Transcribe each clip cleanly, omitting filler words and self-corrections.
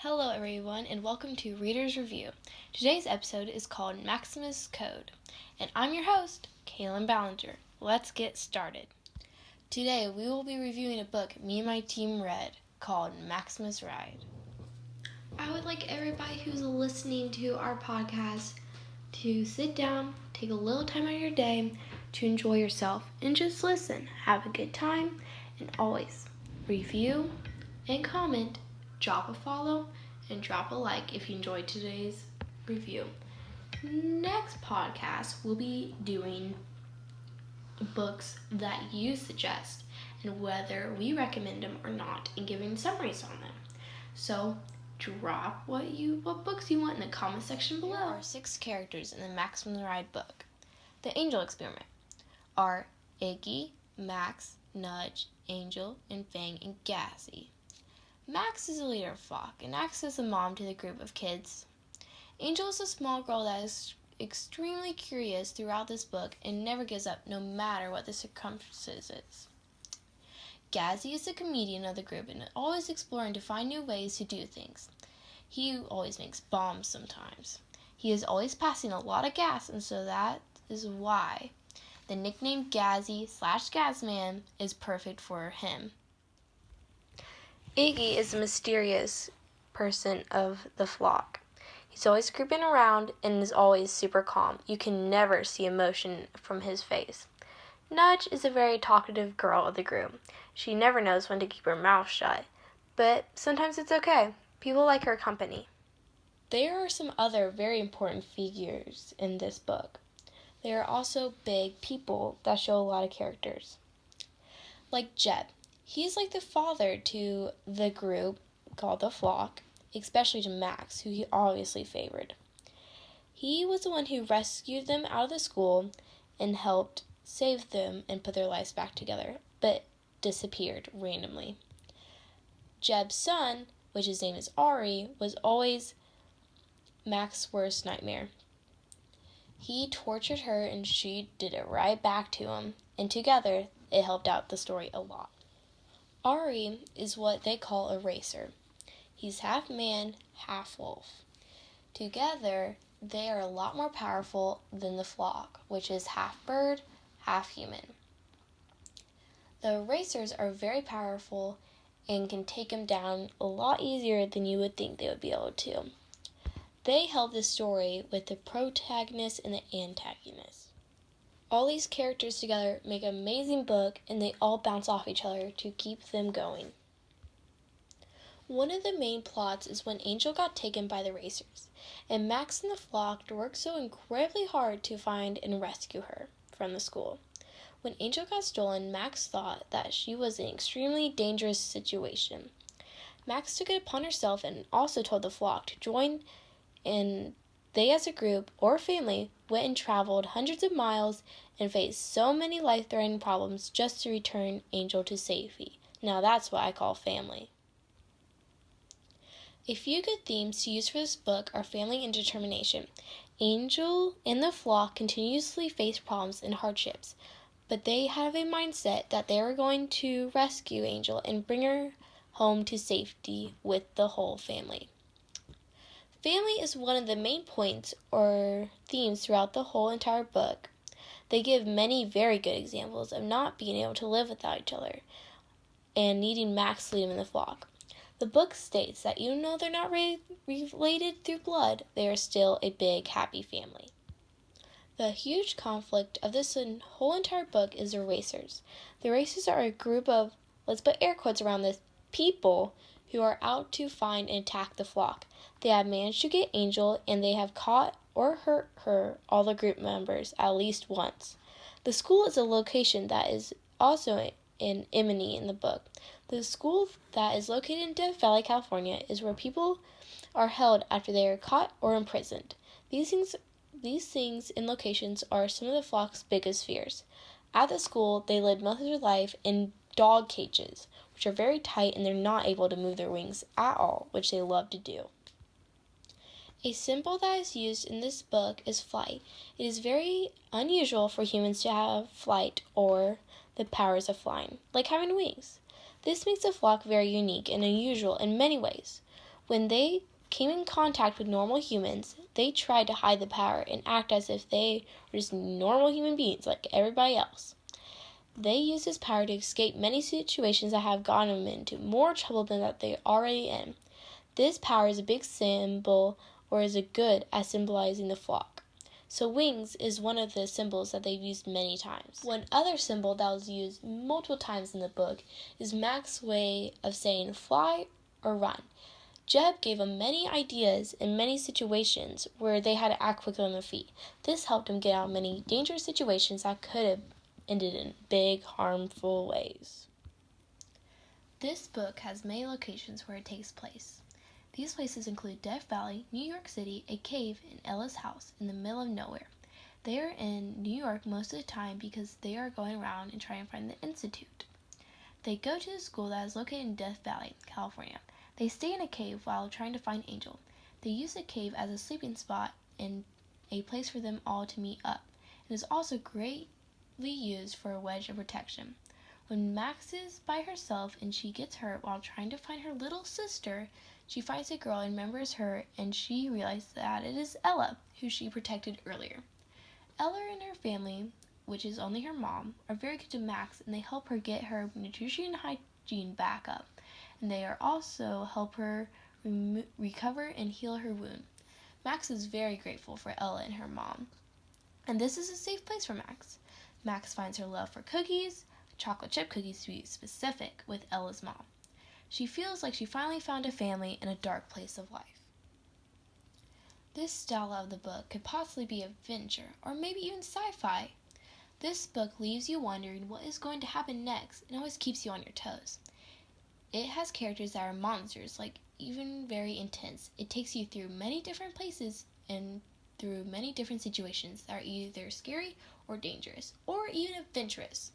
Hello everyone and welcome to Reader's Review. Today's episode is called Maximus Code, and I'm your host, Kaylin Ballinger. Let's get started. Today we will be reviewing a book me and my team read called Maximus Ride. I would like everybody who's listening to our podcast to sit down, take a little time out of your day to enjoy yourself and just listen, have a good time, and always review and comment. Drop a follow and drop a like if you enjoyed today's review. Next podcast, we'll be doing books that you suggest and whether we recommend them or not and giving summaries on them. So drop what books you want in the comment section below. There are 6 characters in the Maximus Ride book. The Angel Experiment are Iggy, Max, Nudge, Angel, and Fang, and Gazzy. Max is the leader of Flock and acts as a mom to the group of kids. Angel is a small girl that is extremely curious throughout this book and never gives up no matter what the circumstances. Gazzy is the comedian of the group and always exploring to find new ways to do things. He always makes bombs sometimes. He is always passing a lot of gas, and so that is why the nickname Gazzy/Gazman is perfect for him. Iggy is the mysterious person of the flock. He's always creeping around and is always super calm. You can never see emotion from his face. Nudge is a very talkative girl of the group. She never knows when to keep her mouth shut, but sometimes it's okay. People like her company. There are some other very important figures in this book. There are also big people that show a lot of characters. Like Jeb. He's like the father to the group called the Flock, especially to Max, who he obviously favored. He was the one who rescued them out of the school and helped save them and put their lives back together, but disappeared randomly. Jeb's son, which his name is Ari, was always Max's worst nightmare. He tortured her and she did it right back to him, and together it helped out the story a lot. Ari is what they call a racer. He's half man, half wolf. Together, they are a lot more powerful than the Flock, which is half bird, half human. The racers are very powerful and can take him down a lot easier than you would think they would be able to. They help the story with the protagonist and the antagonist. All these characters together make an amazing book, and they all bounce off each other to keep them going. One of the main plots is when Angel got taken by the racers, and Max and the Flock worked so incredibly hard to find and rescue her from the school. When Angel got stolen, Max thought that she was in an extremely dangerous situation. Max took it upon herself and also told the Flock to join, and they as a group or family went and traveled hundreds of miles and faced so many life-threatening problems just to return Angel to safety. Now that's what I call family. A few good themes to use for this book are family and determination. Angel and the Flock continuously face problems and hardships, but they have a mindset that they are going to rescue Angel and bring her home to safety with the whole family. Family is one of the main points or themes throughout the whole entire book. They give many very good examples of not being able to live without each other and needing Max to lead them in the Flock. The book states that even though they're not related through blood, they are still a big, happy family. The huge conflict of this whole entire book is the racers. The racers are a group of, let's put air quotes around this, people who are out to find and attack the Flock. They have managed to get Angel, and they have caught or hurt her, all the group members, at least once. The school is a location that is also in Imini in the book. The school that is located in Death Valley, California, is where people are held after they are caught or imprisoned. These things and locations are some of the Flock's biggest fears. At the school, they live most of their life in dog cages, which are very tight and they're not able to move their wings at all, which they love to do. A symbol that is used in this book is flight. It is very unusual for humans to have flight or the powers of flying, like having wings. This makes the Flock very unique and unusual in many ways. When they came in contact with normal humans, they tried to hide the power and act as if they were just normal human beings like everybody else. They used this power to escape many situations that have gotten them into more trouble than that they are already in. This power is a big symbol, or is a good at symbolizing the flock. So wings is one of the symbols that they've used many times. One other symbol that was used multiple times in the book is Max's way of saying fly or run. Jeb gave him many ideas in many situations where they had to act quickly on their feet. This helped him get out of many dangerous situations that could have ended in big, harmful ways. This book has many locations where it takes place. These places include Death Valley, New York City, a cave, and Ella's house in the middle of nowhere. They are in New York most of the time because they are going around and trying to find the Institute. They go to the school that is located in Death Valley, California. They stay in a cave while trying to find Angel. They use the cave as a sleeping spot and a place for them all to meet up. It is also greatly used for a wedge of protection. When Max is by herself and she gets hurt while trying to find her little sister, she finds a girl and remembers her, and she realizes that it is Ella, who she protected earlier. Ella and her family, which is only her mom, are very good to Max, and they help her get her nutrition and hygiene back up. And they are also help her recover and heal her wound. Max is very grateful for Ella and her mom. And this is a safe place for Max. Max finds her love for cookies, chocolate chip cookies to be specific, with Ella's mom. She feels like she finally found a family in a dark place of life. This style of the book could possibly be adventure, or maybe even sci-fi. This book leaves you wondering what is going to happen next and always keeps you on your toes. It has characters that are monsters, like even very intense. It takes you through many different places and through many different situations that are either scary or dangerous, or even adventurous,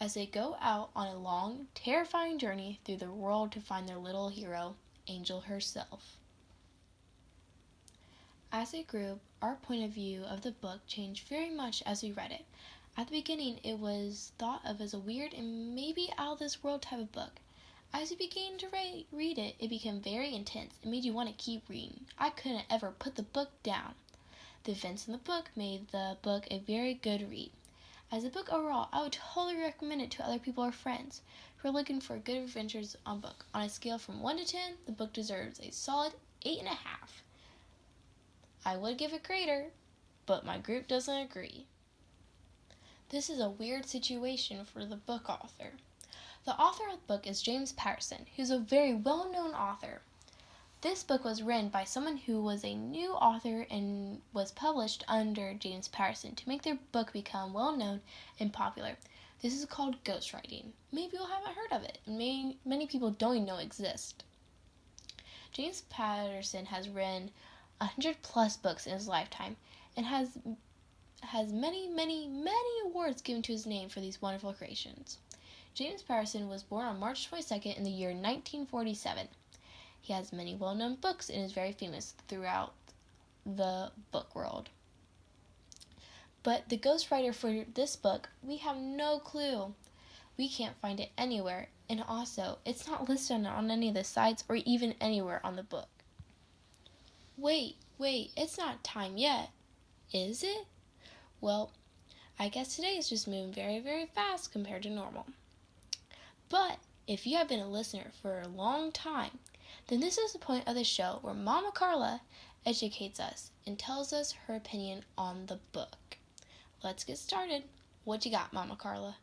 as they go out on a long, terrifying journey through the world to find their little hero, Angel herself. As a group, our point of view of the book changed very much as we read it. At the beginning, it was thought of as a weird and maybe out of this world type of book. As you began to read it, it became very intense. It made you want to keep reading. I couldn't ever put the book down. The events in the book made the book a very good read. As a book overall, I would totally recommend it to other people or friends who are looking for good adventures on book. On a scale from 1 to 10, the book deserves a solid 8.5. I would give it greater, but my group doesn't agree. This is a weird situation for the book author. The author of the book is James Patterson, who's a very well-known author. This book was written by someone who was a new author and was published under James Patterson to make their book become well-known and popular. This is called ghostwriting. Maybe you haven't heard of it, and many people don't even know it exists. James Patterson has written 100 plus books in his lifetime and has many awards given to his name for these wonderful creations. James Patterson was born on March 22nd in the year 1947. He has many well-known books and is very famous throughout the book world. But the ghostwriter for this book, we have no clue. We can't find it anywhere, and also, it's not listed on any of the sites or even anywhere on the book. Wait, it's not time yet, is it? Well, I guess today is just moving very, very fast compared to normal. But if you have been a listener for a long time, then this is the point of the show where Mama Carla educates us and tells us her opinion on the book. Let's get started. What you got, Mama Carla?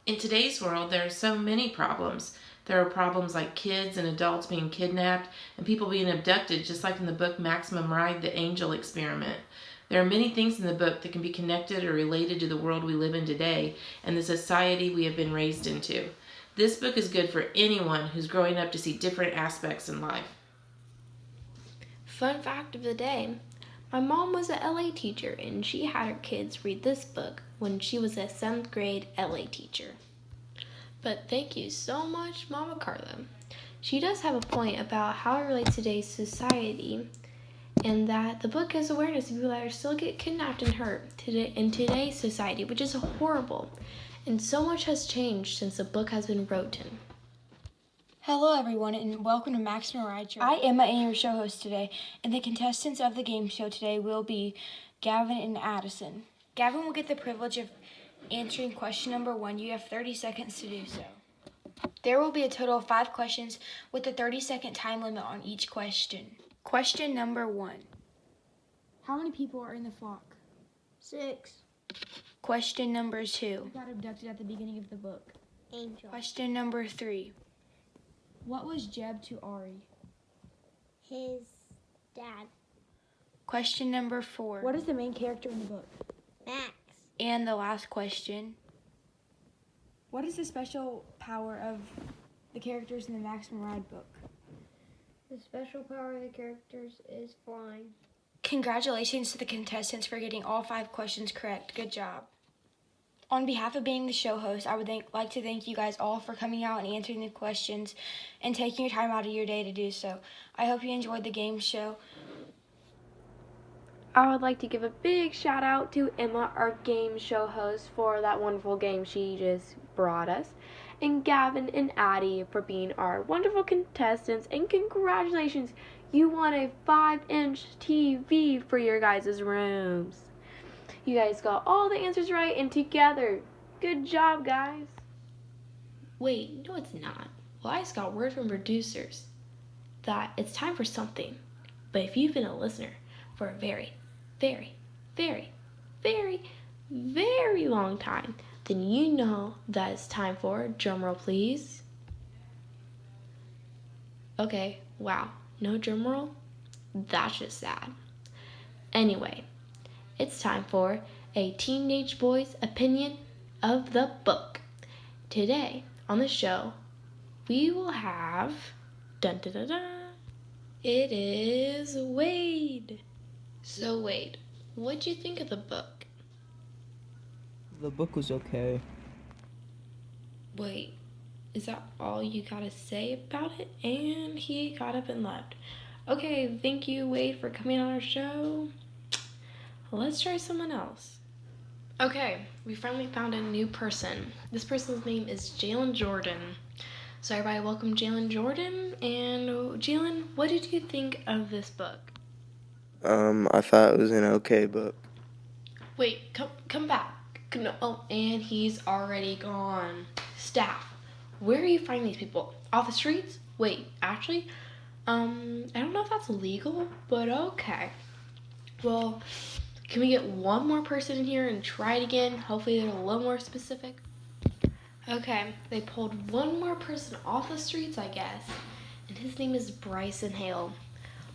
In today's world, there are so many problems. There are problems like kids and adults being kidnapped and people being abducted, just like in the book Maximum Ride, The Angel Experiment. There are many things in the book that can be connected or related to the world we live in today and the society we have been raised into. This book is good for anyone who's growing up to see different aspects in life. Fun fact of the day. My mom was an LA teacher and she had her kids read this book when she was a 7th grade LA teacher. But thank you so much, Mama Carla. She does have a point about how it relates to today's society, and that the book has awareness of people that are still get kidnapped and hurt in today's society, which is horrible. And so much has changed since the book has been written. Hello everyone and welcome to Maximum Ride Show. I am Emma, your show host today, and the contestants of the game show today will be Gavin and Addison. Gavin will get the privilege of answering question number 1. You have 30 seconds to do so. There will be a total of 5 questions with a 30-second time limit on each question. Question number 1. How many people are in the flock? 6. Question number 2. Who got abducted at the beginning of the book? Angel. Question number 3. What was Jeb to Ari? His dad. Question number 4. What is the main character in the book? Max. And the last question. What is the special power of the characters in the Maximum Ride book? The special power of the characters is flying. Congratulations to the contestants for getting all 5 questions correct. Good job. On behalf of being the show host, I would like to thank you guys all for coming out and answering the questions and taking your time out of your day to do so. I hope you enjoyed the game show. I would like to give a big shout out to Emma, our game show host, for that wonderful game she just brought us, and Gavin and Addie for being our wonderful contestants, and congratulations, you won a 5-inch TV for your guys' rooms. You guys got all the answers right and together. Good job, guys. Wait, no it's not. Well, I just got word from producers that it's time for something. But if you've been a listener for a very, very, very, very, very long time, then you know that it's time for, drumroll please. Okay, wow, no drumroll? That's just sad. Anyway, it's time for a teenage boy's opinion of the book. Today on the show, we will have dun dun dun dun. It is Wade. So Wade, what'd you think of the book? The book was okay. Wait, is that all you gotta say about it? And he got up and left. Okay, thank you, Wade, for coming on our show. Let's try someone else. Okay, we finally found a new person. This person's name is Jalen Jordan. So everybody welcome Jalen Jordan. And Jalen, what did you think of this book? I thought it was an okay book. Wait, come back. No, oh, and he's already gone. Staff, where are you finding these people? Off the streets? Wait, actually, I don't know if that's legal, but okay. Well, can we get one more person in here and try it again? Hopefully they're a little more specific. Okay, they pulled one more person off the streets, I guess. And his name is Bryson Hale.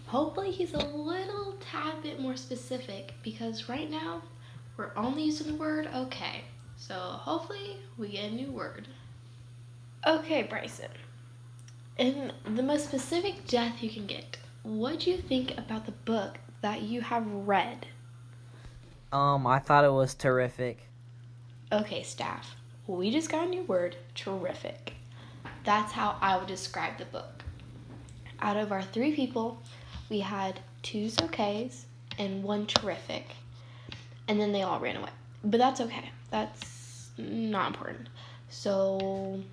Hopefully he's a little tad bit more specific because right now we're only using the word okay. So hopefully we get a new word. Okay, Bryson. In the most specific death you can get, what do you think about the book that you have read? I thought it was terrific. Okay, staff. We just got a new word, terrific. That's how I would describe the book. Out of our 3 people, we had 2 okays and 1 terrific. And then they all ran away. But that's okay. That's not important. So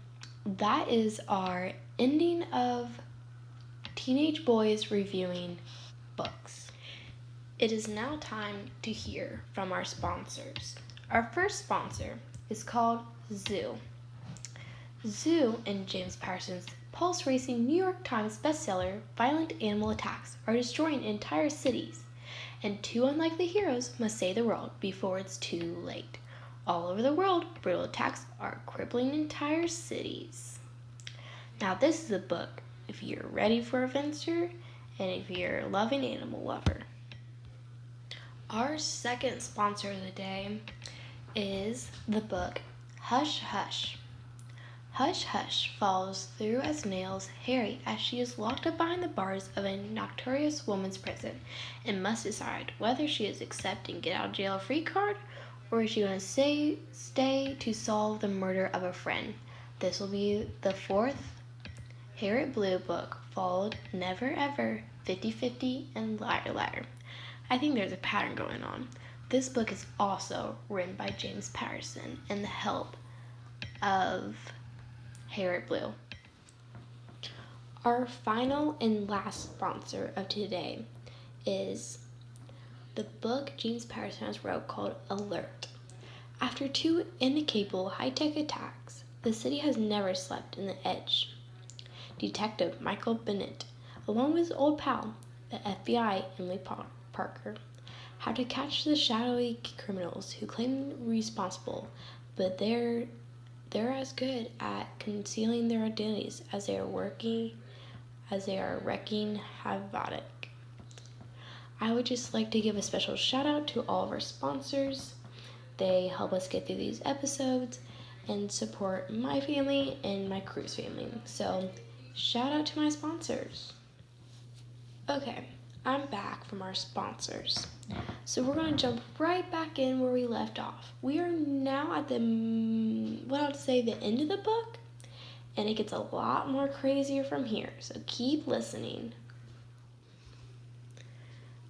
that is our ending of Teenage Boys Reviewing Books. It is now time to hear from our sponsors. Our first sponsor is called Zoo. Zoo and James Patterson's Pulse Racing New York Times bestseller, Violent Animal Attacks Are Destroying Entire Cities, and 2 unlikely heroes must save the world before it's too late. All over the world, brutal attacks are crippling entire cities. Now this is a book if you're ready for adventure and if you're a loving animal lover. Our second sponsor of the day is the book Hush Hush. Hush Hush follows through as Nails Harry as she is locked up behind the bars of a notorious woman's prison and must decide whether she is accepting get out of jail free card or is she going to stay to solve the murder of a friend. This will be the 4th Harriet Blue book, followed Never Ever, 50-50, and Liar Liar. I think there's a pattern going on. This book is also written by James Patterson and the help of Harriet Blue. Our final and last sponsor of today is the book James Patterson has wrote called Alert. After 2 incapable high-tech attacks, the city has never slept in the edge. Detective Michael Bennett, along with his old pal, the FBI Emily Parker, have to catch the shadowy criminals who claim responsible, but they're as good at concealing their identities as they are wreaking havoc. I would just like to give a special shout out to all of our sponsors. They help us get through these episodes and support my family and my crew's family. So, shout out to my sponsors. Okay, I'm back from our sponsors. So we're going to jump right back in where we left off. We are now at the end of the book, and it gets a lot more crazier from here. So keep listening.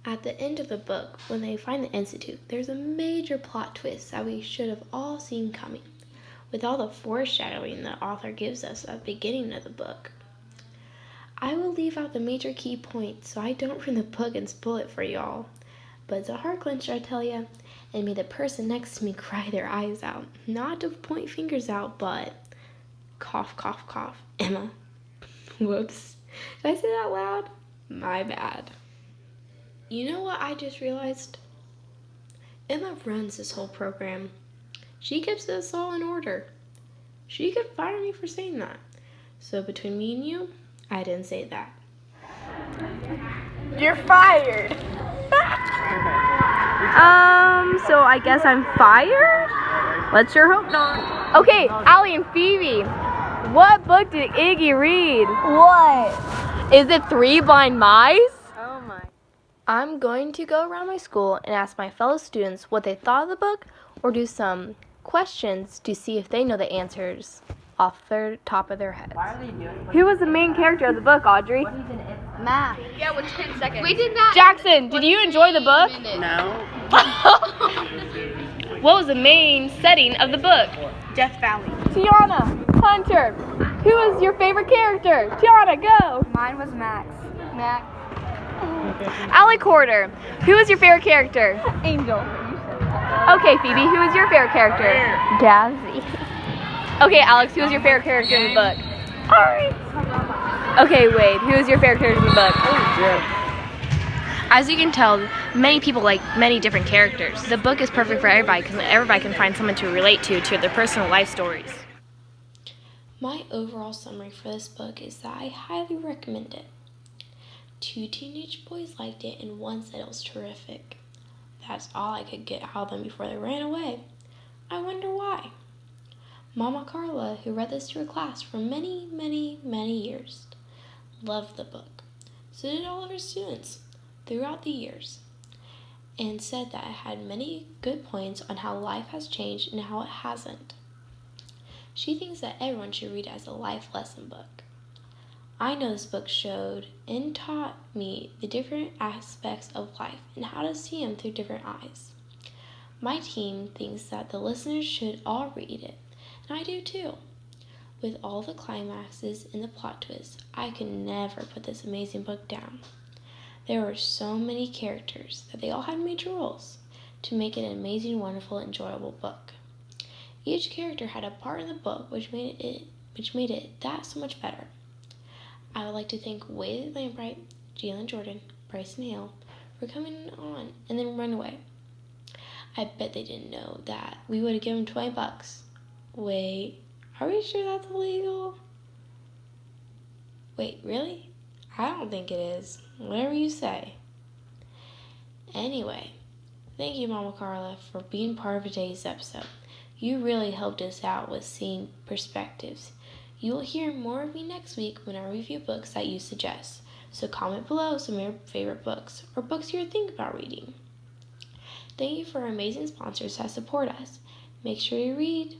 At the end of the book, when they find the Institute, there's a major plot twist that we should have all seen coming, with all the foreshadowing the author gives us at the beginning of the book. I will leave out the major key points so I don't ruin the book and spoil it for y'all, but it's a heart clencher, I tell ya, and made the person next to me cry their eyes out. Not to point fingers out, but cough, cough, cough. Emma. Whoops. Did I say that loud? My bad. You know what I just realized? Emma runs this whole program. She keeps us all in order. She could fire me for saying that. So between me and you, I didn't say that. You're fired. So I guess I'm fired? Let's sure hope not. Okay, Allie and Phoebe, what book did Iggy read? What? Is it 3 Blind Mice? Oh my. I'm going to go around my school and ask my fellow students what they thought of the book, or do some questions to see if they know the answers off the top of their heads. Who was the main character of the book, Audrey? Math. Yeah, with 10 seconds. We did that. Jackson, did you enjoy the book? No. What was the main setting of the book? Death Valley. Tiana, Hunter, who was your favorite character? Tiana, go. Mine was Max. Max. Allie Corder, who was your favorite character? Angel. Okay, Phoebe, who was your favorite character? Dazzy. Okay, Alex, who was your favorite character in the book? Alright. Okay, Wade, who was your favorite character in the book? As you can tell, many people like many different characters. The book is perfect for everybody because everybody can find someone to relate to their personal life stories. My overall summary for this book is that I highly recommend it. 2 teenage boys liked it and 1 said it was terrific. That's all I could get out of them before they ran away. I wonder why. Mama Carla, who read this to her class for many, many, many years, loved the book. So did all of her students throughout the years, and said that it had many good points on how life has changed and how it hasn't. She thinks that everyone should read it as a life lesson book. I know this book showed and taught me the different aspects of life and how to see them through different eyes. My team thinks that the listeners should all read it, and I do too. With all the climaxes and the plot twists, I could never put this amazing book down. There were so many characters that they all had major roles to make it an amazing, wonderful, enjoyable book. Each character had a part in the book which made it that so much better. I would like to thank Wade Lambright, Jalen Jordan, Bryson Hale for coming on and then run away. I bet they didn't know that we would have given them $20. Wait, are we sure that's illegal? Wait, really? I don't think it is. Whatever you say. Anyway, thank you, Mama Carla, for being part of today's episode. You really helped us out with seeing perspectives. You will hear more of me next week when I review books that you suggest. So comment below some of your favorite books or books you're thinking about reading. Thank you for our amazing sponsors that support us. Make sure you read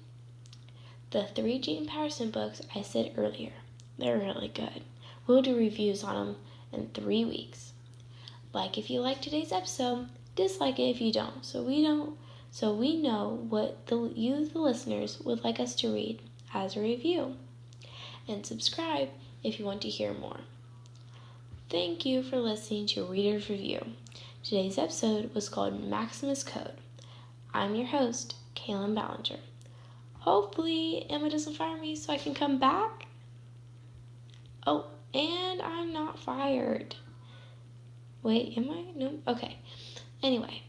the 3 James Patterson books I said earlier. They're really good. We'll do reviews on them in 3 weeks. Like if you like today's episode, dislike it if you don't, so we know what the listeners would like us to read as a review. And subscribe if you want to hear more. Thank you for listening to Reader's Review. Today's episode was called Maximus Code. I'm your host, Kaylin Ballinger. Hopefully Emma doesn't fire me so I can come back. Oh, and I'm not fired. Wait, am I? No? Okay. Anyway,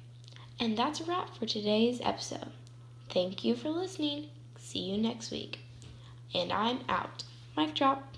and that's a wrap for today's episode. Thank you for listening. See you next week. And I'm out. Mic drop.